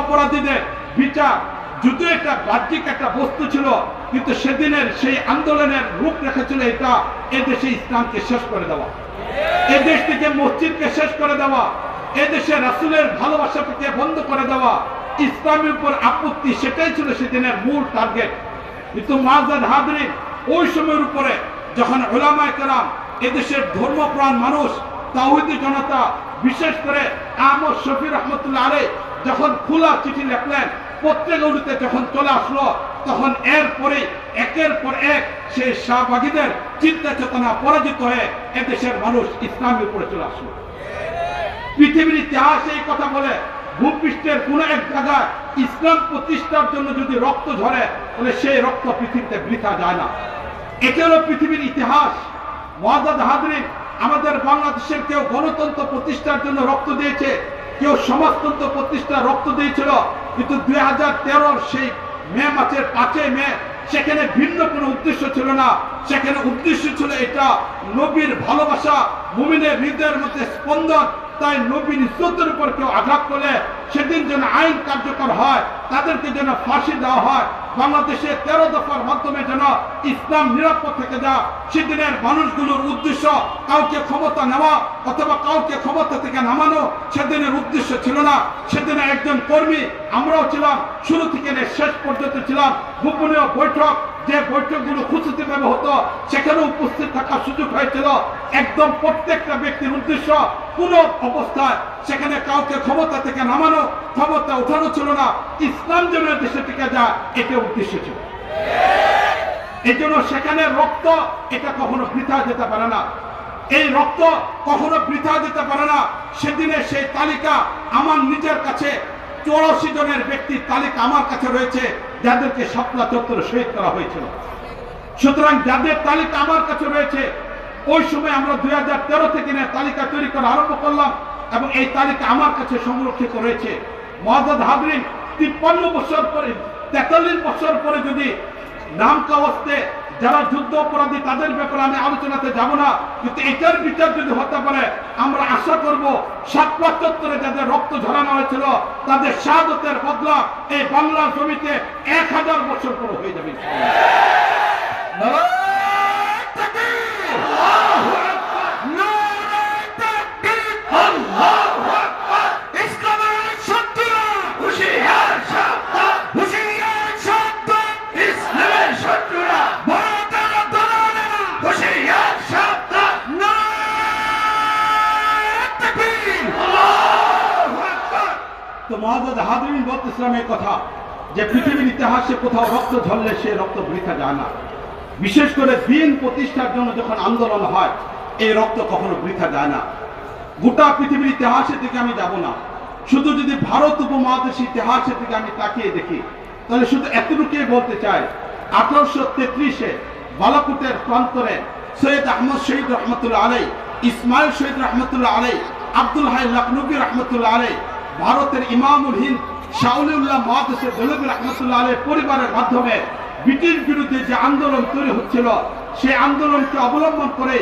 অপরাধীদের বিচার যদিও এটা বাহ্যিক একটা বস্তু ছিল, কিন্তু সেদিনের সেই আন্দোলনের রূপরেখা ছিল এটা এদেশে ইসলামকে শেষ করে দেওয়া, এদেশ থেকে মসজিদকে শেষ করে দেওয়া, এদেশে রাসূলের ভালোবাসাকে বন্ধ করে দেওয়া, ইসলামের উপর আপত্তি, সেটাই ছিল সেদিনের মূল টার্গেট। কিন্তু মুআজ্জাজ হাজরিন, ওই সময়ের উপরে যখন উলামায়ে কেরাম, এদেশের ধর্মপ্রাণ মানুষ, তাওহীদি জনতা, বিশেষ করে আহমদ শফী রহমতুল্লাহ আলাইহি যখন খোলা চিঠি লিখলেন, পত্রিকাগুলিতে যখন চলে আসলো, তখন এরপরে একের পর এক সেই শাহবাগীদের চিন্তা চেতনা পরাজিত হয়ে এদেশের মানুষ ইসলামের উপরে চলে আসলো। পৃথিবীর ইতিহাস এই কথা বলে, ভূপৃষ্ঠের কোন এক জায়গায় ইসলাম প্রতিষ্ঠার জন্য যদি রক্ত ঝরে, তাহলে সেই রক্ত পৃথিবীতে বৃথা যায় না। এটা হলো পৃথিবীর ইতিহাস। মুআজ্জাজ হাজরিন, আমাদের বাংলাদেশের কেউ গণতন্ত্র প্রতিষ্ঠার জন্য রক্ত দিয়েছে, কেউ সমাজতন্ত্র প্রতিষ্ঠার রক্ত দিয়েছিল, কিন্তু 2013 সেই মে মাসের 5 মে সেখানে ভিন্ন কোনো উদ্দেশ্য ছিল না। সেখানে উদ্দেশ্য ছিল এটা নবীর ভালোবাসা, মুমিনের হৃদয়ের মধ্যে স্পন্দন। তাই নবীর ইজ্জতের উপর কেউ আঘাত করলে সেদিন যেন আইন কার্যকর হয়, তাদেরকে যেন ফাঁসি দেওয়া হয়, বাংলাদেশে 13 দফার মাধ্যমে যেন ইসলাম নিরাপদ থেকে যায়। সেদিনের মানুষগুলোর উদ্দেশ্য কাউকে ক্ষমতা নেওয়া অথবা কাউকে ক্ষমতা থেকে নামানো সেদিনের উদ্দেশ্য ছিল না। সেদিনে একজন কর্মী, আমরাও ছিলাম, শুরু থেকে শেষ পর্যন্ত ছিলাম। গোপনীয় বৈঠক, যে বৈঠকগুলো খুশিভাবে হতো, সেখানে উপস্থিত থাকার সুযোগ হয়েছিল। একদম প্রত্যেকটা ব্যক্তির উদ্দেশ্য কোন অবস্থায় সেখানে কাউকে ক্ষমতা থেকে নামানো, ক্ষমতা উঠানো ছিল না, ইসলাম যেন দেশে টিকে যায়, এটা উদ্দেশ্য ছিল। এই জন্য সেখানে রক্ত এটা কখনো বৃথা যেতে পারে না, এই রক্ত কখনো বৃথা যেতে পারে না। সেদিনে সেই তালিকা আমার নিজের কাছে 84 জনের ব্যক্তির তালিকা আমার কাছে রয়েছে, যাদেরকে শাপলা চত্বরে শহীদ করা হয়েছিল। সুতরাং যাদের তালিকা আমার কাছে রয়েছে, ওই সময় আমরা 2013 থেকে তালিকা তৈরি করা আরম্ভ করলাম এবং এই তালিকা আমার কাছে সংরক্ষিত রয়েছে। মুআজ্জাজ হাজরিন, 53 বছর পরে, 43 বছর পরে যদি নাম কাওয়াস্তে যারা যুদ্ধ অপরাধী তাদের ব্যাপারে আমি আলোচনাতে যাব না, কিন্তু এটার বিচার যদি হতে পারে, আমরা আশা করব শাপলা চত্বরে যাদের রক্ত ঝরানো হয়েছিল তাদের শাহাদাতের বদলা এই বাংলার জমিতে 1000 বছর পর হয়ে যাবে। মুআজ্জাজ হাজরিন বলতেছিলাম এই কথা যে পৃথিবীর ইতিহাসে কোথাও রক্ত ঝরলে সে রক্ত বৃথা যায় না। বিশেষ করে দিন প্রতিষ্ঠার জন্য যখন আন্দোলন হয়, এই রক্ত কখনো বৃথা যায় না। গোটা পৃথিবীর ইতিহাসের দিকে আমি যাব না, শুধু যদি ভারত উপমহাদেশের ইতিহাসের দিকে আমি তাকিয়ে দেখি, তাহলে শুধু এতটুকুই বলতে চাই, 1833-এ বালাকোটের প্রান্তরে সৈয়দ আহমদ শহীদ রহমতুল্লাহ আলাইহি, ইসমাইল শহীদ রহমতুল্লাহ আলাইহি, আব্দুল হাই লখনবী রহমতুল্লাহ আলাইহি, ভারতের ইমামুল হিন্দ শাউলিউল্লাহ মুহাদ্দিস দহলভী রহমতুল্লাহ আলাইহির পরিবারের মাধ্যমে ব্রিটিশ বিরুদ্ধে যে আন্দোলন তৈরি হচ্ছিল, সেই আন্দোলনকে অবলম্বন করে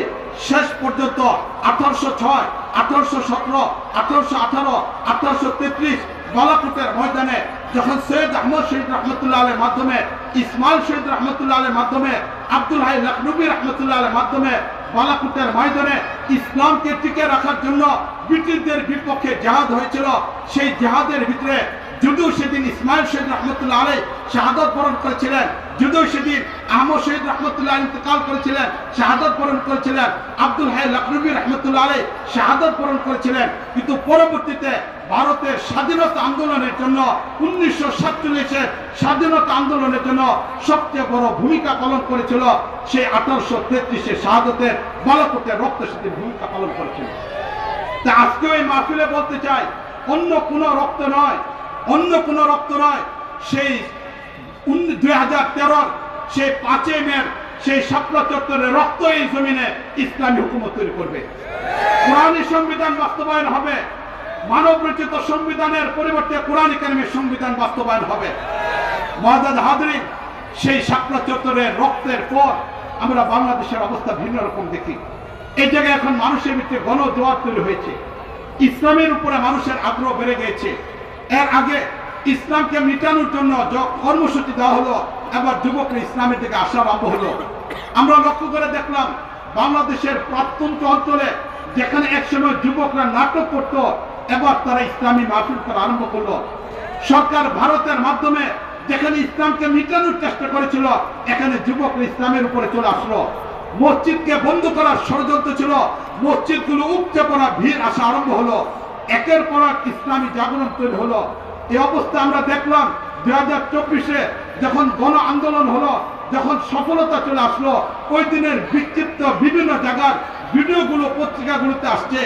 শেষ পর্যন্ত 1806, 1817, 1818, 1833 বালাকোটের ময়দানে যখন সৈয়দ আহমদ শহীদ রহমতুল্লাহ আলাইহির মাধ্যমে, ইসমাইল শহীদ রহমতুল্লাহ আলাইহির মাধ্যমে, আব্দুল হাই লখনবী রহমতুল্লাহ আলাইহির মাধ্যমে বালাকোটের ময়দানে ইসলামকে টিকে রাখার জন্য ব্রিটিশদের বিপক্ষে জিহাদ হয়েছিল, সেই জিহাদের ভিতরে যদিও সেদিন ইসমাইল শহীদ রহমতুল্লাহ আলাইহি শাহাদাত বরণ করেছিলেন, যদিও সেদিন আহমদ শহীদ রহমতুল্লাহ ইন্তেকাল করেছিলেন, শাহাদাত বরণ করেছিলেন, আব্দুল হাই লখনবী রহমতুল্লাহ আলাইহি শাহাদাত বরণ করেছিলেন, কিন্তু পরবর্তীতে ভারতের স্বাধীনতা আন্দোলনের জন্য 1947-এর স্বাধীনতা আন্দোলনের জন্য সবচেয়ে বড় ভূমিকা পালন করেছিল সেই 1833-এর শাহাদাতের বালাকোটের রক্তসাক্ষীর ভূমিকা পালন করেছিল। তা আজকেও এই মাহফিলে বলতে চাই, অন্য কোনো রক্ত নয়, অন্য কোনো রক্ত নয়, সেই 2013 সেই 5 মে সেই শাপলা চত্বরের রক্ত এই জমিনে ইসলামী হুকুমত তৈরি করবে। কোরআনী সংবিধান বাস্তবায়ন হবে, মানব রচিত সংবিধানের পরিবর্তে কোরআন কারীমের সংবিধান বাস্তবায়ন হবে। মুআজ্জাজ হাজরিন, সেই শাপলা চত্বরের রক্তের পর আমরা বাংলাদেশের অবস্থা ভিন্ন রকম দেখি। এই জায়গায় এখন মানুষের ভিতরে গণজোয়ার তৈরি হয়েছে, ইসলামের উপরে মানুষের আগ্রহ বেড়ে গিয়েছে। এর আগে ইসলামকে মিটানোর জন্য কর্মসূচি দেওয়া হলো, এবার যুবকরা ইসলামের দিকে আসা আরম্ভ হলো। আমরা লক্ষ্য করে দেখলাম বাংলাদেশের প্রত্যন্ত অঞ্চলে যেখানে একসময় যুবকরা নাটক করত, এবার তারা ইসলামী মাহফিল করা আরম্ভ করলো। সরকার ভারতের মাধ্যমে যেখানে ইসলামকে মিটানোর চেষ্টা করেছিল, এখানে যুবকরা ইসলামের উপরে চলে আসলো। মসজিদকে বন্ধ করার ষড়যন্ত্র ছিল, মসজিদগুলো উপচে পড়া, ভিড় আসা আরম্ভ হলো। একের পর এক ইসলামী জাগরণ তৈরি হলো। এই অবস্থা আমরা দেখলাম 2024-এ যখন গণ আন্দোলন হলো, যখন সফলতা চলে আসলো, ওই দিনের বিক্ষিপ্ত বিভিন্ন জায়গার ভিডিওগুলো পত্রিকাগুলোতে আসছে,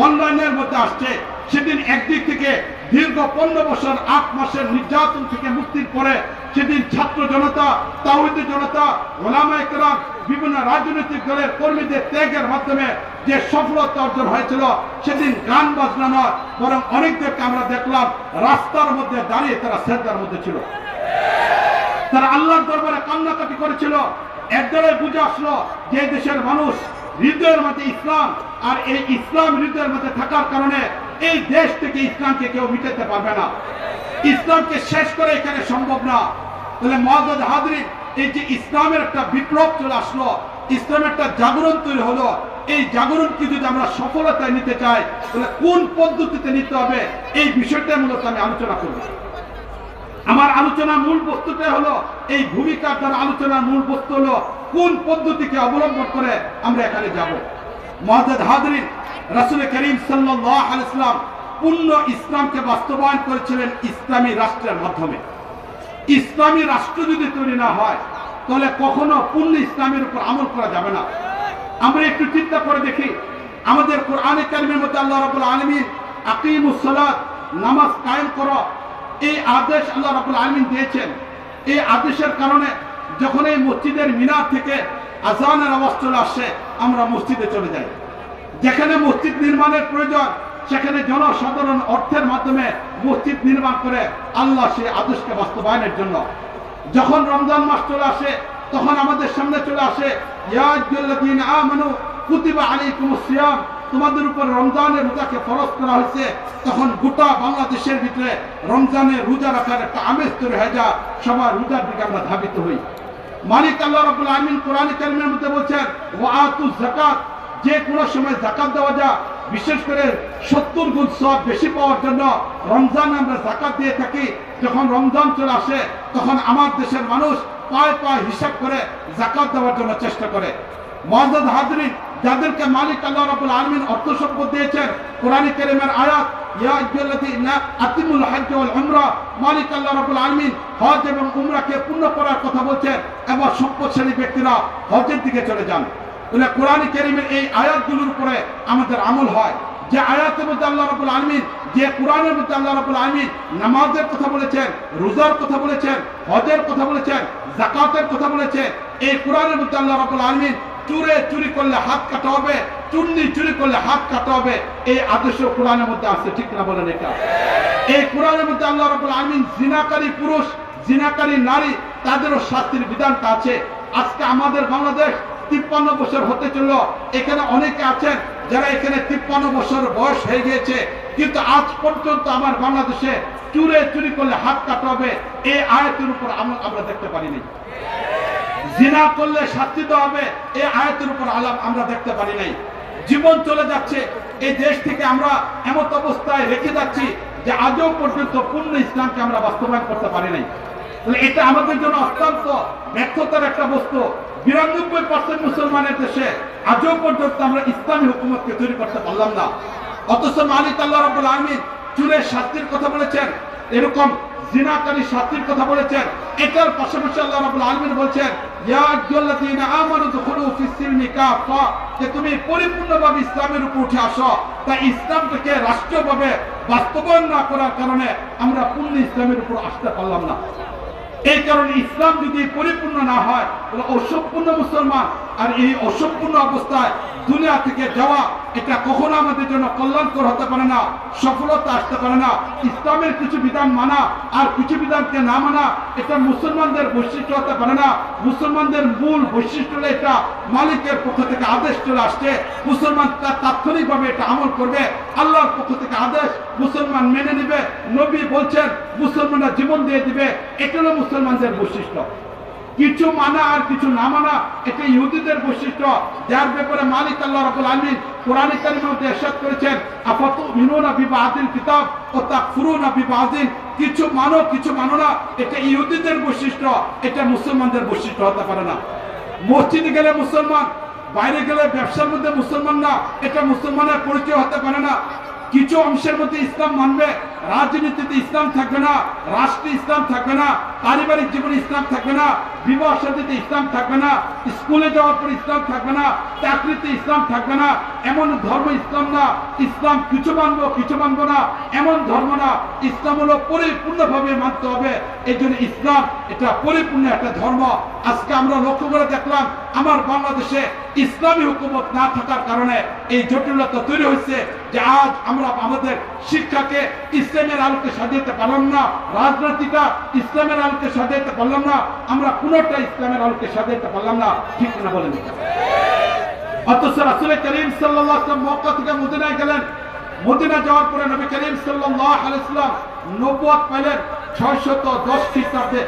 অনলাইনের মধ্যে আসছে। সেদিন একদিক থেকে দীর্ঘ 15 বছর 8 মাসের নির্যাতন থেকে মুক্তির পরে সেদিন ছাত্র জনতা, তাওহীদি জনতা, ওলামায়ে কেরাম, বিভিন্ন রাজনৈতিক দলের কর্মীদের ত্যাগের মাধ্যমে যে সফলতা অর্জন হয়েছিল, সেদিন গান বাজনা নয়, বরং অনেকদেরকে আমরা দেখলাম রাস্তার মধ্যে দাঁড়িয়ে তারা সেজদার মধ্যে ছিল, তারা আল্লাহর দরবারে কান্নাকাটি করেছিল। একদলে বুঝে আসলো যে দেশের মানুষ হৃদয়ের মধ্যে ইসলাম, আর এই ইসলাম হৃদয়ের মধ্যে থাকার কারণে এই দেশ থেকে ইসলামকে কেউ মিটাতে পারবে না, ইসলামকে শেষ করে এখানে সম্ভব না। তাহলে মুআজ্জাজ হাজরিন, এই যে ইসলামের একটা বিপ্লব চলে আসলো, ইসলামের একটা জাগরণ তৈরি হলো, এই জাগরণকে যদি আমরা সফলতায় নিতে চাই তাহলে কোন পদ্ধতিতে নিতে হবে, এই বিষয়টা মূলত আমি আলোচনা করব। আমার আলোচনার মূল বস্তুটা হলো, এই ভূমিকার দ্বারা আলোচনার মূল বস্তু হলো কোন পদ্ধতিকে অবলম্বন করে আমরা এখানে যাব। মুআজ্জাজ হাজরিন, রাসূল করিম সাল্লাল্লাহু আলাইহি ওয়াসাল্লাম পূর্ণ ইসলামকে বাস্তবায়ন করেছিলেন ইসলামী রাষ্ট্রের মাধ্যমে। ইসলামী রাষ্ট্র যদি তৈরি না হয় তাহলে কখনো পূর্ণ ইসলামের উপর আমল করা যাবে না। আমরা একটু চিন্তা করে দেখি, আমাদের কোরআনে কারিমের মধ্যে আল্লাহ রাব্বুল আলামিন আকিমুস সালাত, নামাজ কায়েম করো, এই আদেশ আল্লাহ রাব্বুল আলামিন দিয়েছেন। এই আদেশের কারণে যখন এই মসজিদের মিনার থেকে আযানের আওয়াজ চলে আসে, আমরা মসজিদে চলে যাই। যেখানে মসজিদ নির্মাণের প্রয়োজন, সেখানে জনসাধারণ অর্থের মাধ্যমে মসজিদ নির্মাণ করে আল্লাহ সেই আদেশকে বাস্তবায়নের জন্য। যখন রমজান মাস চলে আসে, তখন আমাদের সামনে চলে আসে ইয়া আইয়ুহাল্লাযীনা আমানু কুতিবা আলাইকুমুস সিয়াম, তোমাদের উপর রমজানের রোজাকে ফরজ করা হয়েছে। তখন গোটা বাংলাদেশের ভিতরে রমজানের রোজা রাখার একটা আমেজ তৈরি হয়ে যায়, সবার রোজার দিকে আমরা ধাবিত হই। মালিক আল্লাহ রাব্বুল আলামিন কোরআন কারীমের মধ্যে বলছেন ওয়া আতুজ যাকাত, যে কোনো সময় যাকাত দেওয়া যায়, বিশেষ করে 70 গুণ সওয়াব বেশি পাওয়ার জন্য রমজান আমরা যাকাত দিয়ে থাকি। যখন রমজান চলে আসে তখন আমার দেশের মানুষ পায়ে পায়ে হিসাব করে যাকাত দেওয়ার জন্য চেষ্টা করে। মুআজ্জাজ হাজরিন, যাদেরকে মালিক আল্লাহ রাব্বুল আলামিন অর্থ সম্পদ দিয়েছেন, কোরআন কারীমের আয়াত ইয়া আইয়ুহাল্লাযীনা আতিমুল হজ্জ ওয়াল উমরা, মালিক আল্লাহ রাব্বুল আলামিন হজ এবং উমরাকে পূর্ণ করার কথা বলছেন, এবং সম্পদশালী ব্যক্তিরা হজের দিকে চলে যান। তাহলে কোরআন কারীমের এই আয়াতগুলোর উপরে আমাদের আমল হয়। যে আয়াতের মধ্যে আল্লাহ রাব্বুল আলামিন, যে কোরআনের মধ্যে আল্লাহ রাব্বুল আলামিন নামাজের কথা বলেছেন, রোজার কথা বলেছেন, হজের কথা বলেছেন, যাকাতের কথা বলেছেন, এই কোরআনের মধ্যে আল্লাহ রাব্বুল আলামিন চুরি করলে হাত কাটা হবে, চুন্নি চুরি করলে হাত কাটা হবে, এই আদেশ কোরআনের মধ্যে আছে, ঠিক না বলেন? এটা এই কোরআনের মধ্যে আল্লাহ রাব্বুল আলামিন জিনাকারী পুরুষ, জিনাকারী নারী, তাদেরও শাস্তির বিধানটা আছে। আজকে আমাদের বাংলাদেশ 53 বছর হতে চলল, এখানে অনেকে আছেন যারা এখানে 53 বছর বয়স হয়ে গিয়েছে, কিন্তু আজ পর্যন্ত আমার বাংলাদেশে চুরি করলে হাত কাটা হবে এই আয়াতের উপর আমরা দেখতে পারিনি। জিনা করলে শাস্তি দেওয়া হবে এই আয়াতের উপর আলাপ আমরা দেখতে পারি নাই। জীবন চলে যাচ্ছে, এই দেশ থেকে আমরা এমন অবস্থায় রেখে যাচ্ছি যে আজও পর্যন্ত পূর্ণ ইসলামকে আমরা বাস্তবায়ন করতে পারি নাই। তাহলে এটা আমাদের জন্য অত্যন্ত ব্যর্থতার একটা বস্তু। 92% মুসলমানের দেশে আজও পর্যন্ত আমরা ইসলামী হুকুমতকে তৈরি করতে পারলাম না। অথচ মালিক আল্লাহ রাব্বুল আলামিন চুরের শাস্তির কথা বলেছেন, এরকম জিনাকারী শাস্তির কথা বলেছেন। এটার পাশাপাশি আল্লাহ রাব্বুল আলামিন বলছেন ইয়া আইয়ুহাল্লাযীনা আমানু দুখুলু ফিস-সিলমি কাফা, যে তুমি পরিপূর্ণভাবে ইসলামের উপর উঠে আসো। তাই ইসলামটাকে রাষ্ট্রীয়ভাবে বাস্তবায়ন না করার কারণে আমরা পূর্ণ ইসলামের উপর আসতে পারলাম না। এই কারণে ইসলাম যদি পরিপূর্ণ না হয় তাহলে অসম্পূর্ণ মুসলমান, আর এই অসম্পূর্ণ অবস্থায় দুনিয়া থেকে যাওয়া এটা কখনো আমাদের জন্য কল্যাণকর হতে পারে না, সফলতা আসতে পারে না। ইসলামের কিছু বিধান মানা আর কিছু বিধানকে না মানা এটা মুসলমানদের বৈশিষ্ট্য হতে পারে না। মুসলমানদের মূল বৈশিষ্ট্য হলো এটা মালিকের পক্ষ থেকে আদেশ চলে আসছে, মুসলমান তাৎক্ষণিকভাবে এটা আমল করবে। আল্লাহর পক্ষ থেকে আদেশ, মুসলমান মেনে নেবে। নবী বলছেন মুসলমানরা জীবন দিয়ে দিবে। এটা হলো মুসলমানদের বৈশিষ্ট্য। কিছু মানা আর কিছু না মানা এটা ইহুদিদের বৈশিষ্ট্য, যার ব্যাপারে মালিক আল্লাহ রাব্বুল আলামিন কোরআনে কারিমের মধ্যে ইরশাদ করেছেন, আফাতুমিনুনা বিবাদিল কিতাব ওয়া তাকফুরুনা বিবাদিন। কিছু মানো কিছু মানো না, এটা ইহুদিদের বৈশিষ্ট্য, এটা মুসলমানদের বৈশিষ্ট্য হতে পারে না। মসজিদে গেলে মুসলমান, বাইরে গেলে ব্যবসার মধ্যে মুসলমান না, এটা মুসলমানের পরিচয় হতে পারে না। কিছু অংশের মধ্যে ইসলাম মানবে, রাজনীতিতে ইসলাম থাকবে না, রাষ্ট্রে ইসলাম থাকবে না, পারিবারিক জীবনে ইসলাম থাকবে না, বিবাহ শাদীতে ইসলাম থাকবে না, স্কুলে যাওয়ার পর ইসলাম থাকবে না, চাকরিতে ইসলাম থাকবে না। এমন ধর্ম ইসলাম না। ইসলাম কিছু মানবো কিছু মানবো না, এমন ধর্ম না। ইসলাম হলো পরিপূর্ণভাবে মানতে হবে। এই জন্য ইসলাম এটা পরিপূর্ণ একটা ধর্ম। আজকে আমরা লক্ষ্য করে দেখলাম আমার বাংলাদেশে ইসলামী হুকুমত না থাকার কারণে এই জটিলতা তৈরি হয়েছে যে আজ আমরা আমাদের শিক্ষাকে ইসলামের আলোকে সাজাতে পারলাম না, রাজনীতিটা ইসলামের আলোকে সাজাতে পারলাম না, আমরা কোনোটা ইসলামের আলোকে সাজাতে পারলাম না। ঠিক না বলেন? অথচ রাসূল করিম সাল্লাল্লাহু আলাইহি ওয়াসাল্লাম মক্কা থেকে মদিনায় গেলেন। মদিনা যাওয়ার পরে নবী করিম সাল্লাল্লাহু আলাইহি ওয়াসাল্লাম নবুয়ত পেলেন 610 খ্রিস্টাব্দে।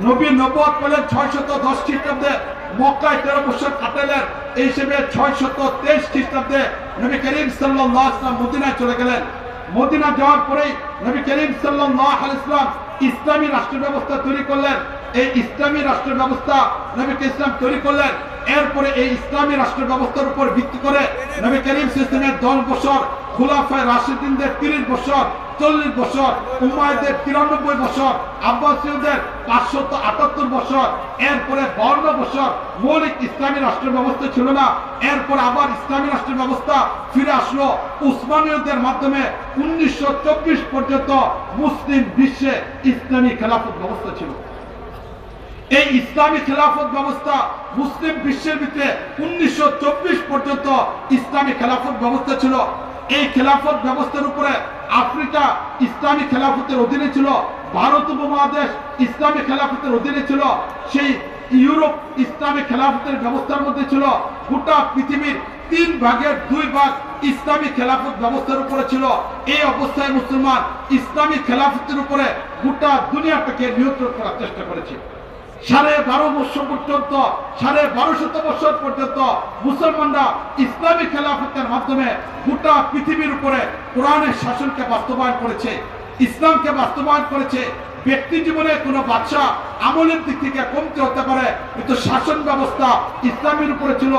নবী নবুয়ত পেলেন 610 খ্রিস্টাব্দে। মক্কায় 13 বছর কাটালেন। এই হিসেবে 623 খ্রিস্টাব্দে নবী করিম সাল্লাল্লাহু আলাইহি ওয়াসাল্লাম মদিনায় চলে গেলেন। মদিনা যাওয়ার পরেই নবী করিম সাল্লাল্লাহু আলাইহি ওয়াসাল্লাম ইসলামী রাষ্ট্র ব্যবস্থা তৈরি করলেন। এই ইসলামী রাষ্ট্র ব্যবস্থা নবী ইসলাম তৈরি করলেন। এরপরে এই ইসলামী রাষ্ট্র ব্যবস্থার উপর ভিত্তি করে নবী করিম সাল্লাল্লাহু আলাইহি ওয়াসাল্লামের 10 বছর, খুলাফায়ে রাশিদিনদের 30 বছর, 40 বছর, উমাইয়াদের 93 বছর, আব্বাসীয়দের 578 বছর, এরপরে 52 বছর মৌলিক ইসলামী রাষ্ট্র ব্যবস্থা ছিল না। এরপর আবার ইসলামী রাষ্ট্র ব্যবস্থা ফিরে আসলো উসমানীয়দের মাধ্যমে। 1924 পর্যন্ত মুসলিম বিশ্বে ইসলামী খেলাফত ব্যবস্থা ছিল। এই ইসলামী খেলাফত ব্যবস্থা মুসলিম বিশ্বের ভিতরে 1924 পর্যন্ত ইসলামী খেলাফত ব্যবস্থা ছিল। এই খেলাফত ব্যবস্থার উপরে আফ্রিকা ইসলামী খেলাফতের অধীনে ছিল, ভারত উপমহাদেশ ইসলামী খেলাফতের অধীনে ছিল, সেই ইউরোপ ইসলামী খেলাফতের ব্যবস্থার মধ্যে ছিল। গোটা পৃথিবীর 3 ভাগের 2 ভাগ ইসলামী খেলাফত ব্যবস্থার উপরে ছিল। এই অবস্থায় মুসলমান ইসলামী খেলাফতের উপরে গোটা দুনিয়াটাকে নিয়ন্ত্রণ করার চেষ্টা করেছে। 12.5 বছর পর্যন্ত, 1250 বছর পর্যন্ত মুসলমানরা ইসলামী খেলাফতের মাধ্যমে গোটা পৃথিবীর উপরে কোরআনের শাসনকে বাস্তবায়ন করেছে, ইসলামকে বাস্তবায়ন করেছে। ব্যক্তি জীবনে কোনো বাদশা আমলের দিক থেকে কমতে হতে পারে, কিন্তু শাসন ব্যবস্থা ইসলামের উপরে ছিল,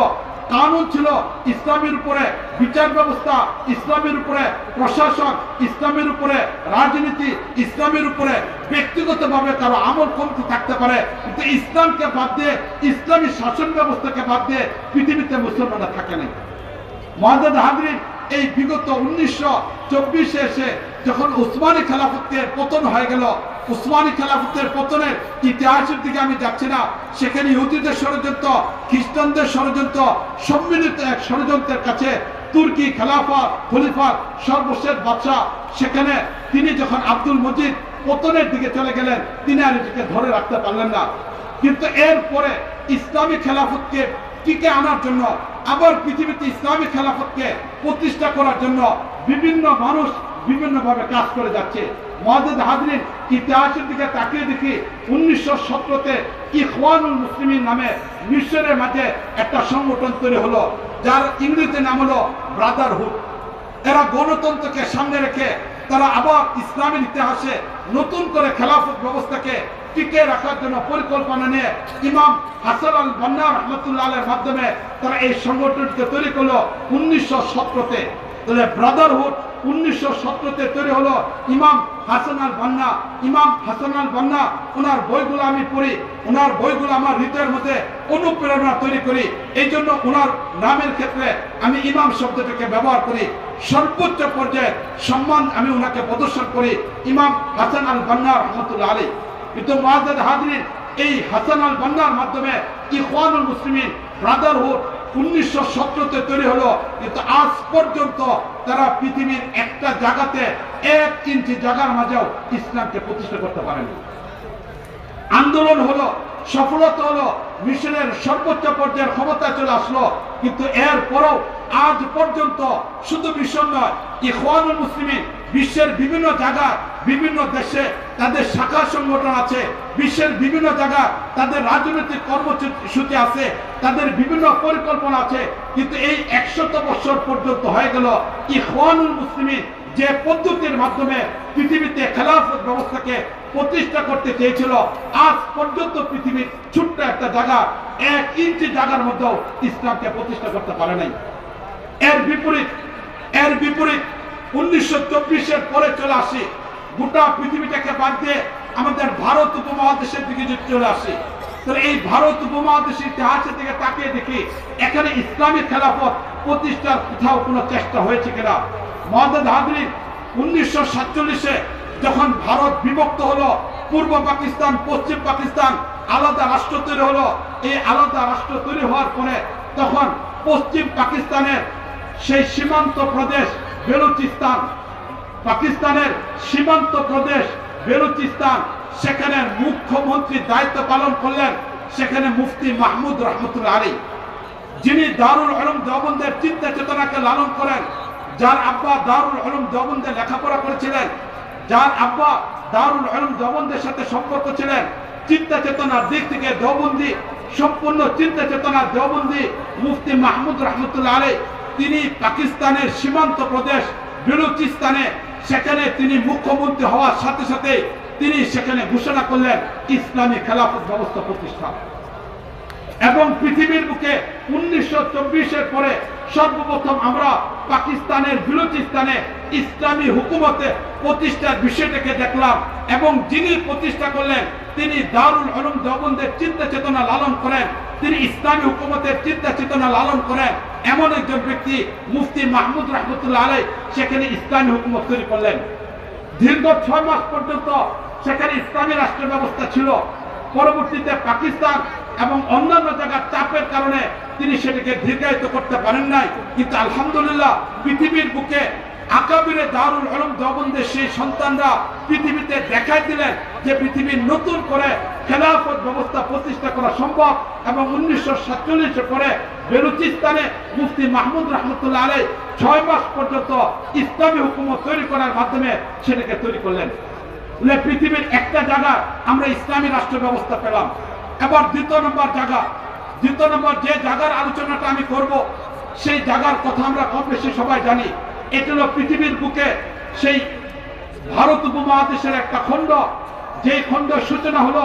কানুন ছিল ইসলামের উপরে, বিচার ব্যবস্থা ইসলামের উপরে, প্রশাসন ইসলামের উপরে, রাজনীতি ইসলামের উপরে। ব্যক্তিগতভাবে কারো আমল কমতি থাকতে পারে, কিন্তু ইসলামকে বাদ দিয়ে, ইসলামী শাসন ব্যবস্থাকে বাদ দিয়ে পৃথিবীতে মুসলমানরা থাকে না। মুআজ্জাজ হাজরিন, এই বিগত 1924 এসে যখন উসমানী খেলাফতের পতন হয়ে গেল, উসমানী খেলাফতের পতনের ইতিহাসের দিকে আমি যাচ্ছি না, সেখানে ইহুদিদের ষড়যন্ত্র, খ্রিস্টানদের ষড়যন্ত্র, সম্মিলিত এক ষড়যন্ত্রের কাছে তুর্কি খলিফা সর্বশেষ বাদশাহ, সেখানে তিনি যখন আব্দুল মজিদ পতনের দিকে চলে গেলেন, তিনি আর এটিকে ধরে রাখতে পারলেন না। কিন্তু এরপরে ইসলামী খেলাফতকে টিকে আনার জন্য, আবার পৃথিবীতে ইসলামী খেলাফতকে প্রতিষ্ঠা করার জন্য বিভিন্ন মানুষ বিভিন্নভাবে কাজ করে যাচ্ছে। মুআজ্জাজ হাজরিন, ইতিহাসের দিকে তাকিয়ে দেখি 1917-তে ইখওয়ানুল মুসলিমিন নামে মিশরের মাঝে একটা সংগঠন তৈরি হলো, যার ইংরেজি নাম হলো ব্রাদারহুড। এরা গণতন্ত্রকে সামনে রেখে তারা আবার ইসলামের ইতিহাসে নতুন করে খেলাফত ব্যবস্থাকে টিকে রাখার জন্য পরিকল্পনা নিয়ে ইমাম হাসান আল বান্না রাহমাতুল্লাহ আলাইহির মাধ্যমে তারা এই সংগঠনকে তৈরি করলো 1917-তে। তাহলে ব্রাদারহুড 1917-তে তৈরি হলো। ইমাম হাসান আল বান্না, ইমাম হাসান আল বান্না, ওনার বইগুলো আমি পড়ি, ওনার বইগুলো আমার হৃদয়ের মধ্যে অনুপ্রেরণা তৈরি করি। এই জন্য ওনার নামের ক্ষেত্রে আমি ইমাম শব্দটাকে ব্যবহার করি। সর্বোচ্চ পর্যায়ে সম্মান আমি ওনাকে প্রদর্শন করি, ইমাম হাসান আল বান্না রাহমাতুল্লাহ আলাইহি। কিন্তু মুআজ্জাজ হাজরিন, এই হাসান আল বান্নার মাধ্যমে ইখওয়ানুল মুসলিমিন ব্রাদারহুড 1917-তে তৈরি হলো, কিন্তু আজ পর্যন্ত তারা পৃথিবীর একটা জায়গাতে 1 ইঞ্চি জায়গার মাঝেও ইসলামকে প্রতিষ্ঠা করতে পারেনি। আন্দোলন হলো, সফলতা হলো, মিশনের সর্বোচ্চ পর্যায়ের ক্ষমতায় চলে আসলো, কিন্তু এরপরও আজ পর্যন্ত শুধু মিশন নয়, ইখওয়ানুল মুসলিমিন বিশ্বের বিভিন্ন জায়গায় বিভিন্ন দেশে তাদের শাখা সংগঠন আছে, বিশ্বের বিভিন্ন জায়গায় তাদের রাজনৈতিক কর্মসূচি আছে, তাদের বিভিন্ন পরিকল্পনা আছে, কিন্তু এই 100 বছর পর্যন্ত হয়ে গেল ইখওয়ানুল মুসলিমিন যে পদ্ধতির মাধ্যমে পৃথিবীতে খেলাফত ব্যবস্থাকে প্রতিষ্ঠা করতে চেয়েছিল, আজ পর্যন্ত পৃথিবীর ছোট্ট একটা জায়গা 1 ইঞ্চি জায়গার মধ্যেও ইসলামকে প্রতিষ্ঠা করতে পারে নাই। এর বিপরীত 1924-এর পরে চলে আসি, গোটা পৃথিবীটাকে বাদ দিয়ে আমাদের ভারত উপমহাদেশের দিকে যদি চলে আসি, তাহলে এই ভারত উপমহাদেশের ইতিহাসের দিকে তাকিয়ে দেখি এখানে ইসলামী খেলাফত প্রতিষ্ঠার কোথাও কোনো চেষ্টা হয়েছে কিনা। মুআজ্জাজ হাজরিন, 1947-এ যখন ভারত বিভক্ত হলো, পূর্ব পাকিস্তান পশ্চিম পাকিস্তান আলাদা রাষ্ট্র তৈরি হলো, এই আলাদা রাষ্ট্র তৈরি হওয়ার পরে তখন পশ্চিম পাকিস্তানের সেই সীমান্ত প্রদেশ বেলুচিস্তান, পাকিস্তানের সীমান্ত প্রদেশ বেলুচিস্তান, সেখানে মুখ্যমন্ত্রীর দায়িত্ব পালন করলেন সেখানে মুফতি মাহমুদ রহমতুল্লাহ আলী, যিনি দারুল উলুম দেওবন্দের চিন্তা চেতনাকে লালন করেন, যার আব্বা দারুল উলুম দেওবন্দে লেখাপড়া করেছিলেন, যার আব্বা দারুল উলুম দেওবন্দের সাথে সম্পর্ক ছিলেন, চিন্তা চেতনার দিক থেকে দেওবন্দি, সম্পূর্ণ চিন্তা চেতনার দেওবন্দি মুফতি মাহমুদ রহমতুল্লাহ আলী, তিনি পাকিস্তানের সীমান্ত প্রদেশ বেলুচিস্তানে সেখানে তিনি মুখ্যমন্ত্রী হওয়ার সাথে সাথে তিনি সেখানে ঘোষণা করলেন ইসলামী খেলাফত ব্যবস্থা প্রতিষ্ঠা। এবং পৃথিবীর বুকে 1924-এর পরে সর্বপ্রথম আমরা পাকিস্তানের বেলুচিস্তানে ইসলামী হুকুমতে প্রতিষ্ঠার বিষয়টাকে দেখলাম, এবং যিনি প্রতিষ্ঠা করলেন তিনি দারুল উলুম দেওবন্দের চিন্তা চেতনা লালন করেন, তিনি ইসলামী হুকুমতের চিন্তা চেতনা লালন করেন, এমন একজন ব্যক্তি মুফতি মাহমুদ রহমতুল্লাহ আলাই সেখানে ইসলামী হুকুমত তৈরি করলেন। দীর্ঘ 6 মাস পর্যন্ত সেখানে ইসলামী রাষ্ট্র ব্যবস্থা ছিল। পরবর্তীতে পাকিস্তান এবং অন্যান্য জায়গার চাপের কারণে তিনি সেটাকে দীর্ঘায়িত করতে পারেন নাই, কিন্তু আলহামদুলিল্লাহ পৃথিবীর বুকে আকাবিরে দারুল উলুম দেওবন্দের সেই সন্তানরা পৃথিবীতে দেখাই দিলেন যে পৃথিবীর নতুন করে খেলাফত ব্যবস্থা প্রতিষ্ঠা করা সম্ভব। এবং 1947-এর পরে বেলুচিস্তানে মুফতি মাহমুদ রহমতুল্লাহ আলাই 6 মাস পর্যন্ত ইসলামী হুকুমত তৈরি করার মাধ্যমে সেটাকে তৈরি করলেন। পৃথিবীর একটা জায়গা আমরা ইসলামী রাষ্ট্র ব্যবস্থা পেলাম। এবার দ্বিতীয় নম্বর যে জায়গার আলোচনাটা আমি করব, সেই জায়গার কথা আমরা কম বেশি সবাই জানি। এটা হলো পৃথিবীর বুকে সেই ভারত উপমহাদেশের একটা খণ্ড, যে খণ্ডের সূচনা হলো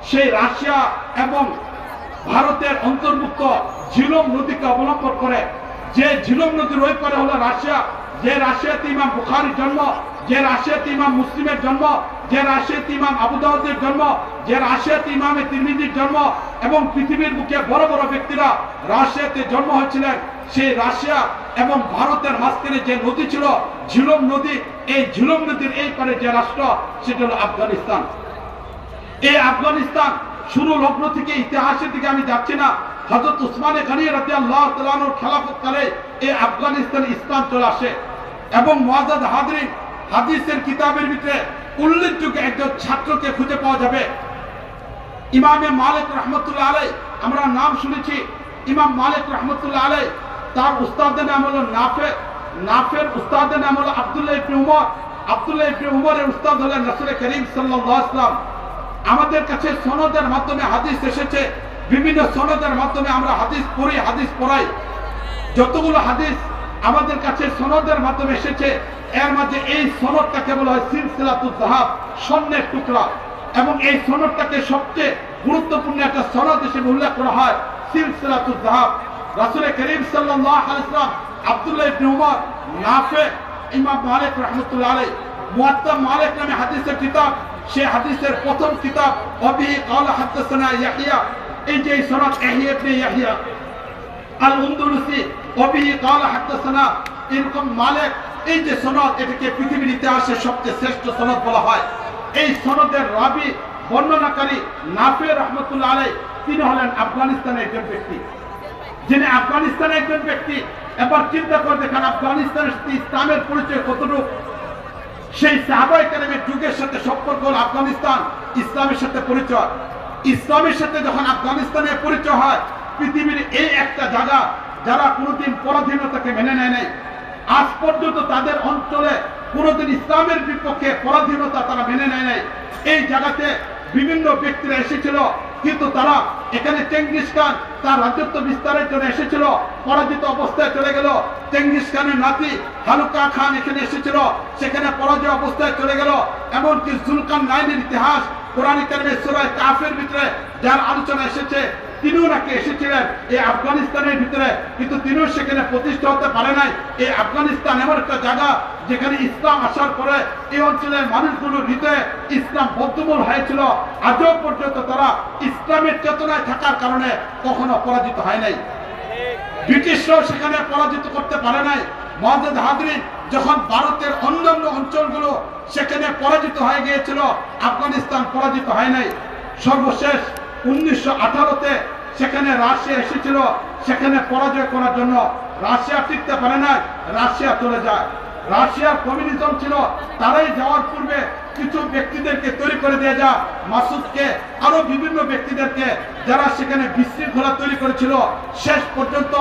সেই রাশিয়া এবং ভারতের অন্তর্ভুক্ত ঝিলম নদীকে অবলম্বন করে। যে ঝিলম নদীর ওই পারে হলো রাশিয়া, যে রাশিয়াতে ইমাম বুখারীর জন্ম, যে রাশিয়াতে ইমাম মুসলিমের জন্ম, যে রাশিয়াতে ইমাম আবু দাউদের জন্ম, যে রাশিয়াতে ইমামে তিরমিজির জন্ম, এবং পৃথিবীর বুকে বড় বড় ব্যক্তিরা রাশিয়াতে জন্ম হয়েছিলেন। সেই রাশিয়া এবং ভারতের মাঝখানে যে নদী ছিল ঝিলম নদী, এই ঝিলম নদীর এই পারে যে রাষ্ট্র সেটা হলো আফগানিস্তান। এই আফগানিস্তান শুরু লগ্ন থেকে ইতিহাসের দিকে আমি যাচ্ছি না, হযরত উসমানে গনি রাদিয়াল্লাহু তাআলা আনহুর খেলাফতকালে এই আফগানিস্তানে ইসলাম চলে আসে। এবং মুআজ্জাজ হাজরিন, হাদিসের কিতাবের ভিতরে উল্লেখযোগ্য একজন ছাত্রকে খুঁজে পাওয়া যাবে, ইমামে মালিক রহমতুল্লাহ আলাই। আমরা নাম শুনেছি ইমাম মালিক রহমতুল্লাহ আলাই, তার উস্তাদের নাম হলো নাফের উস্তাদের নাম হলো আব্দুল্লাহ ইবনে উমর, আব্দুল্লাহ ইবনে উমরের উস্তাদ হলেন রাসূল করিম সাল্লাল্লাহু আলাইহি ওয়াসাল্লাম। আমাদের কাছে সনদের মাধ্যমে হাদিস এসেছে, বিভিন্ন সনদের মাধ্যমে আমরা হাদিস পড়ি, হাদিস পড়াই। যতগুলো হাদিস আমাদের কাছে সনদের মাধ্যমে এসেছে, এর মাঝে এই সনদটাকে বলা হয় সিলসিলাতুজ যাহাব, স্বর্ণের টুকরা। এবং এই সনদটাকে সবচেয়ে গুরুত্বপূর্ণ একটা সনদ হিসেবে উল্লেখ করা হয় সিলসিলাতুজ যাহাব। রাসূল করিম সাল্লাল্লাহু আলাইহি ওয়াসাল্লাম, আব্দুল্লাহ ইবনে উমর, নাফে, ইমাম মালিক রাহমাতুল্লাহ আলাইহি, মুয়াত্তা মালিক নামে হাদিসের কিতাব, সেই হাদিসের প্রথম কিতাব ওয়াবিহি ক্বালা হাদাসানা ইয়াহইয়া, এই যে সনদ ইয়াহইয়া ইবনে ইয়াহইয়া আল উনদুলুসি, ওয়াবিহি ক্বালা হাদাসানা, এরকম মালিক, এই যে সনদ, এটাকে পৃথিবীর ইতিহাসে সবচেয়ে শ্রেষ্ঠ সনদ বলা হয়। এই সনদের রাবি বর্ণনাকারী নাফে রহমতুল্লাহ আলাইহি, তিনি হলেন আফগানিস্তানের একজন ব্যক্তি, যিনি আফগানিস্তানের একজন ব্যক্তি। এবার চিন্তা করে দেখেন আফগানিস্তানের সাথে ইসলামের পরিচয় কতটুকু। সেই সাহাবায়ে কেরামের যুগের সাথে সম্পর্ক হল আফগানিস্তান ইসলামের সাথে পরিচয়। ইসলামের সাথে যখন আফগানিস্তানের পরিচয় হয়, পৃথিবীর এই একটা জায়গা যারা কোনোদিন পরাধীনতাকে মেনে নেয় নাই, আজ পর্যন্ত তাদের অঞ্চলে কোনোদিন ইসলামের বিপক্ষে পরাধীনতা তারা মেনে নেয় নাই। এই জায়গাতে বিভিন্ন ব্যক্তিরা এসেছিল, কিন্তু তারা এখানে চেঙ্গিস খান তার রাজত্ব বিস্তারের জন্য এসেছিল, পরাজিত অবস্থায় চলে গেল। চেঙ্গিস খানের নাতি হালুকা খান এখানে এসেছিল, সেখানে পরাজয় অবস্থায় চলে গেল। এমনকি জুলকারনাইনের ইতিহাস কোরআন কারীমের সূরা কাফের ভিতরে যার আলোচনা এসেছে, তিনিও নাকি এসেছিলেন এই আফগানিস্তানের ভিতরে, কিন্তু তিনিও সেখানে প্রতিষ্ঠা হতে পারে নাই। এই আফগানিস্তান এমন একটা জায়গা যেখানে ইসলাম আসার পরে এই অঞ্চলের মানুষগুলোর হৃদয়ে ইসলাম বদ্ধমূল হয়েছিল। আজও পর্যন্ত তারা ইসলামের চেতনায় থাকার কারণে কখনো পরাজিত হয় নাই। ব্রিটিশরাও সেখানে পরাজিত করতে পারে নাই। মুআজ্জাজ হাজরিন, যখন ভারতের অন্যান্য অঞ্চলগুলো সেখানে পরাজিত হয়ে গিয়েছিল, আফগানিস্তান পরাজিত হয় নাই। সর্বশেষ 1918-তে সেখানে রাশিয়া এসেছিল, সেখানে পরাজয় করার জন্য রাশিয়া টিকতে পারে না, রাশিয়া চলে যায়। রাশিয়ার কমিউনিজম ছিল, তারাই যাওয়ার পূর্বে কিছু ব্যক্তিদেরকে তৈরি করে দিয়ে যায়, মাসুদকে, আরো বিভিন্ন ব্যক্তিদেরকে, যারা সেখানে বিশৃঙ্খলা তৈরি করেছিল। শেষ পর্যন্ত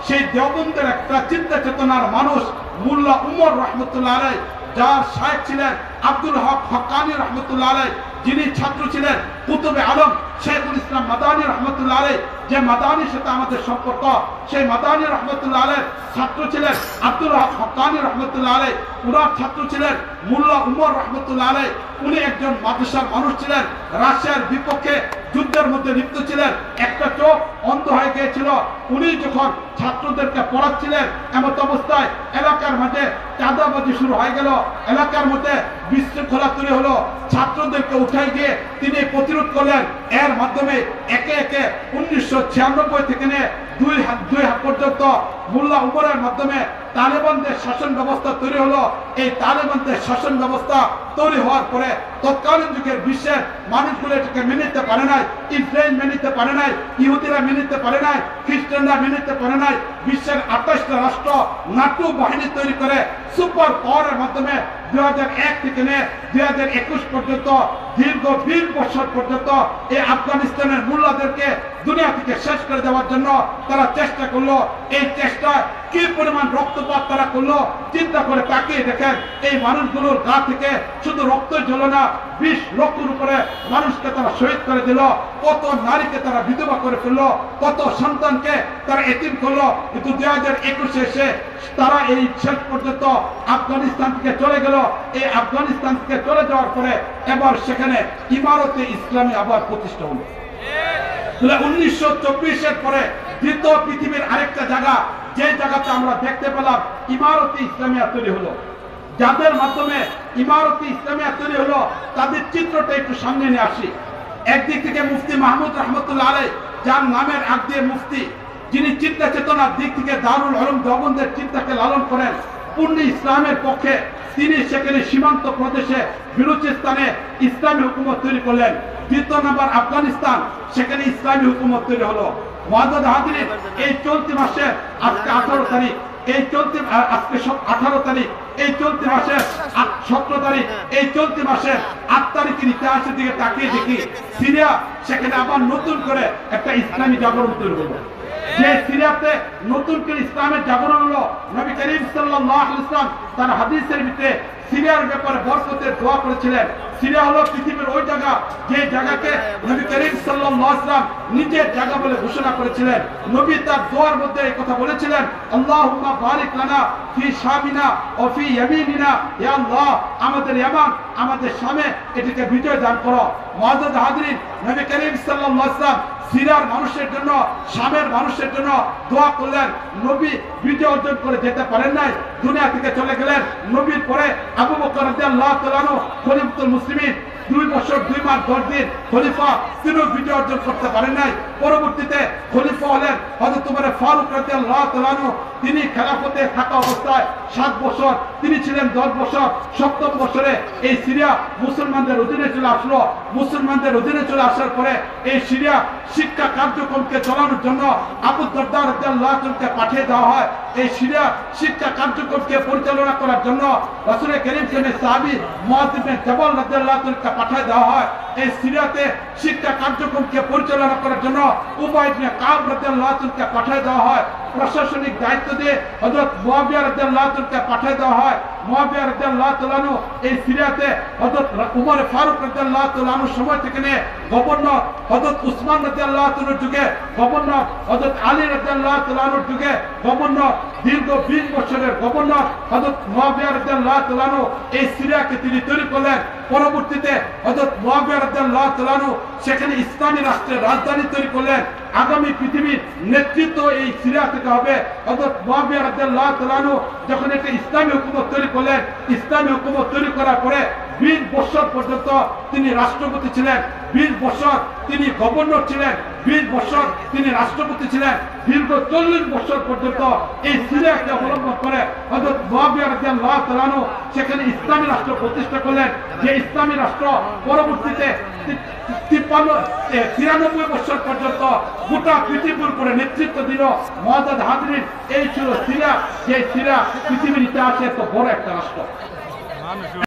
সেই দেওবন্দের একটা চিন্তা চেতনার মানুষ মোল্লা উমর রহমতুল্লাহ আলাইহ, যার শায়েখ ছিলেন আব্দুল হক হক্কানি রহমতুল্লাহ আলাইহ, যিনি ছাত্র ছিলেন কুতুবে আলম শেখুল ইসলাম মাদানী রহমতুল্লাহ আলাইহ, যে মাদানীর সাথে আমাদের সম্পর্ক, সেই মাদানী রহমতুল্লাহ আলাইহ ছাত্র ছিলেন আব্দুল হক হক্কানি রহমতুল্লাহ আলাইহ, উনার ছাত্র ছিলেন মোল্লা উমর রহমতুল্লাহ আলাইহ। উনি একজন মাদ্রাসার মানুষ ছিলেন, রাশিয়ার বিপক্ষে যুদ্ধের মধ্যে লিপ্ত ছিলেন, একটা চোখ অন্ধ হয়ে গিয়েছিল। উনি যখন ছাত্রদেরকে পড়াচ্ছিলেন, এমত অবস্থায় এলাকার মাঝে চাঁদাবাজি শুরু হয়ে গেল, এলাকার মধ্যে বিশৃঙ্খলা তৈরি হলো। ছাত্রদেরকে উঠাই গিয়ে তিনি প্রতিরোধ করলেন। এর মাধ্যমে একে একে 1996 থেকে নিয়ে 2000 পর্যন্ত মোল্লা উমরের মাধ্যমে তালেবানদের শাসন ব্যবস্থা তৈরি হলো। এই তালেবানদের শাসন ব্যবস্থা তৈরি হওয়ার পরে তৎকালীন যুগের বিশ্বের মানুষগুলো এটাকে মেনে নিতে পারে নাই। ইসরায়েল মেনে নিতে পারে নাই, ইহুদিরা মেনে নিতে পারে নাই, খ্রিস্টানরা মেনে নিতে পারে নাই। বিশ্বের 28টা রাষ্ট্র নাটু বাহিনী তৈরি করে সুপার পাওয়ারের মাধ্যমে 2001 থেকে নিয়ে 2021 পর্যন্ত দীর্ঘ 20 বছর পর্যন্ত এই আফগানিস্তানের মোল্লাদেরকে দুনিয়া থেকে শেষ করে দেওয়ার জন্য তারা চেষ্টা করলো। এই চেষ্টা কি পরিমাণ রক্তপাত তারা করলো চিন্তা করে তাকিয়ে দেখেন। এই মানুষগুলোর গা থেকে শুধু রক্তই ঝরল না, 20 লক্ষের উপরে মানুষকে তারা শহীদ করে দিল, কত নারীকে তারা বিধবা করে ফেললো, কত সন্তানকে তারা এতিম করলো। কিন্তু 2021 এসে তারা এই শেষ পর্যন্ত আফগানিস্তান থেকে চলে গেল। এই আফগানিস্তান থেকে চলে যাওয়ার পরে এবার সেখানে ইমারতে ইসলামী আবার প্রতিষ্ঠা হলো। 1924-এর পরে দ্বিতীয় পৃথিবীর আরেকটা জায়গা, যে জায়গাতে আমরা দেখতে পেলাম ইমারতে ইসলামিয়া তৈরি হলো। যাদের মাধ্যমে ইমারতে ইসলামিয়া তৈরি হলো তাদের চিত্রটা একটু সামনে নিয়ে আসি। একদিক থেকে মুফতি মাহমুদ রহমতুল্লাহ আলাইহ, যার নামের আগ দিয়ে মুফতি, যিনি চিন্তা চেতনার দিক থেকে দারুল উলুম দেওবন্দের চিন্তাকে লালন করেন, পূর্ণ ইসলামের পক্ষে তিনি সেখানে সীমান্ত প্রদেশে বিলুচিস্তানে ইসলামী হুকুমত তৈরি করলেন। দ্বিতীয় নম্বর আফগানিস্তান, সেখানে ইসলামী হুকুমত তৈরি হলো। মুআজ্জাজ হাজরিন, এই চলতি মাসে আজকে 18 তারিখ, এই চলতি আজকে 18 তারিখ, এই চলতি মাসের 17 তারিখ, এই চলতি মাসের 8 তারিখের ইতিহাসের দিকে তাকিয়ে দেখি সিরিয়া সেখানে আবার নতুন করে একটা ইসলামী জাগরণ তৈরি হলো। যে সিরিয়াতে নতুন করে ইসলামের জাগরণ হলো, নবী করিম সাল্লাল্লাহু আলাইহি ওয়াসাল্লাম তার হাদিসের ভিতরে সিরিয়ার ব্যাপারে বরকতের দোয়া করেছিলেন। সিরিয়া হলো পৃথিবীর ওই জায়গা যে জায়গাকে নবী করিম সাল্লাল্লাহু আলাইহি ওয়াসাল্লাম নিজের জায়গা বলে ঘোষণা করেছিলেন। নবী তার দোয়ার মধ্যে এই কথা বলেছিলেন, আল্লাহুম্মা বারিক লানা ফি শামিনা ও ফি ইয়ামিনিনা, ইয়া আল্লাহ আমাদের ইয়ামান, আমাদের শামে এটিকে বিজয় দান করো। মুআজ্জাজ হাজরিন, নবী করিম সাল্লাল্লাহু আলাইহি ওয়াসাল্লাম সিরিয়ার মানুষের জন্য, শামের মানুষের জন্য দোয়া করলেন। নবী বিজয় অর্জন করে যেতে পারেন নাই, দুনিয়া থেকে চলে গেলেন। নবীর পরে আবু বকর রাদিয়াল্লাহু তাআলা আনহু খলিফাতুল মুসলিমিন মুসলিমিন 2 বছর 2 মাস 10 দিন খলিফা তিনি বিজয় অর্জন করতে পারেন নাই। পরবর্তীতে খলিফা হলেন হযরত ওমর ফারুক রাদিয়াল্লাহু তাআলা আনহু। তিনি খেলাফতে থাকা অবস্থায় 7 বছর তিনি ছিলেন 10 বছর। 7ম বছরে এই সিরিয়া মুসলমানদের অধীনে চলে আসলো। মুসলমানদের অধীনে চলে আসার পরে এই সিরিয়া শিক্ষা কার্যক্রমকে চালানোর জন্য আবু দারদা রাদিয়াল্লাহু তাআলাকে পাঠিয়ে দেওয়া হয়। এই সিরিয়া শিক্ষা কার্যক্রমকে পরিচালনা করার জন্য রাসূল করিম সাহাবী মুআয ইবনে জাবাল রাদিয়াল্লাহু তাআলাকে পাঠিয়ে দেওয়া হয়। এই সিরিয়াতে শিক্ষা কার্যক্রমকে পরিচালনা করার জন্য উবাই ইবনে কাব রাদিয়াল্লাহু তাআলাকে পাঠিয়ে দেওয়া হয়। প্রশাসনিক দায়িত্ব দিয়ে হযরত মুআবিয়া রাদিয়াল্লাহু তাআলাকে পাঠিয়ে দেওয়া হয়। মুআবিয়া রাদিয়াল্লাহু তাআলা এই সিরিয়াতে হযরত ওমর ফারুক রাদিয়াল্লাহু তাআলার সময় থেকে নিয়ে গভর্নর হযরত উসমান রাদিয়াল্লাহু তাআলার যুগে গভর্নর হযরত আলী রাদিয়াল্লাহু তাআলার যুগে গভর্নর দীর্ঘ 20 বছরের গভর্নর হযরত মুআবিয়া রাদিয়াল্লাহু তাআলা এই সিরিয়াকে তিনি তৈরি করলেন। পরবর্তীতে হযরত মুআবিয়া রাদিয়াল্লাহু তাআলা সেখানে ইসলামী রাষ্ট্রের রাজধানী তৈরি করলেন। আগামী পৃথিবীর নেতৃত্ব এই সিরিয়া থেকে হবে। হযরত মুআবিয়া রাদিয়াল্লাহু তাআলা যখন একটা ইসলামী হুকুমত তৈরি করলেন, ইসলামী হুকুমত তৈরি করার পরে 20 বছর পর্যন্ত তিনি রাষ্ট্রপতি ছিলেন, 20 বছর তিনি গভর্নর ছিলেন, 20 বছর তিনি রাষ্ট্রপতি ছিলেন। দীর্ঘ 40 বছর পর্যন্ত এই সিরিয়াকে অবলম্বন করে হযরত মুআবিয়া রাদিয়াল্লাহু তাআলা সেখানে ইসলামী রাষ্ট্র প্রতিষ্ঠা করলেন। যে ইসলামী রাষ্ট্র পরবর্তীতে 93 বছর পর্যন্ত গোটা পৃথিবীর উপরে নেতৃত্ব দিল। মুআজ্জাজ হাজরিন, এই ছিল সিরিয়া, যে সিরিয়া পৃথিবীর ইতিহাসে এত বড় একটা রাষ্ট্র।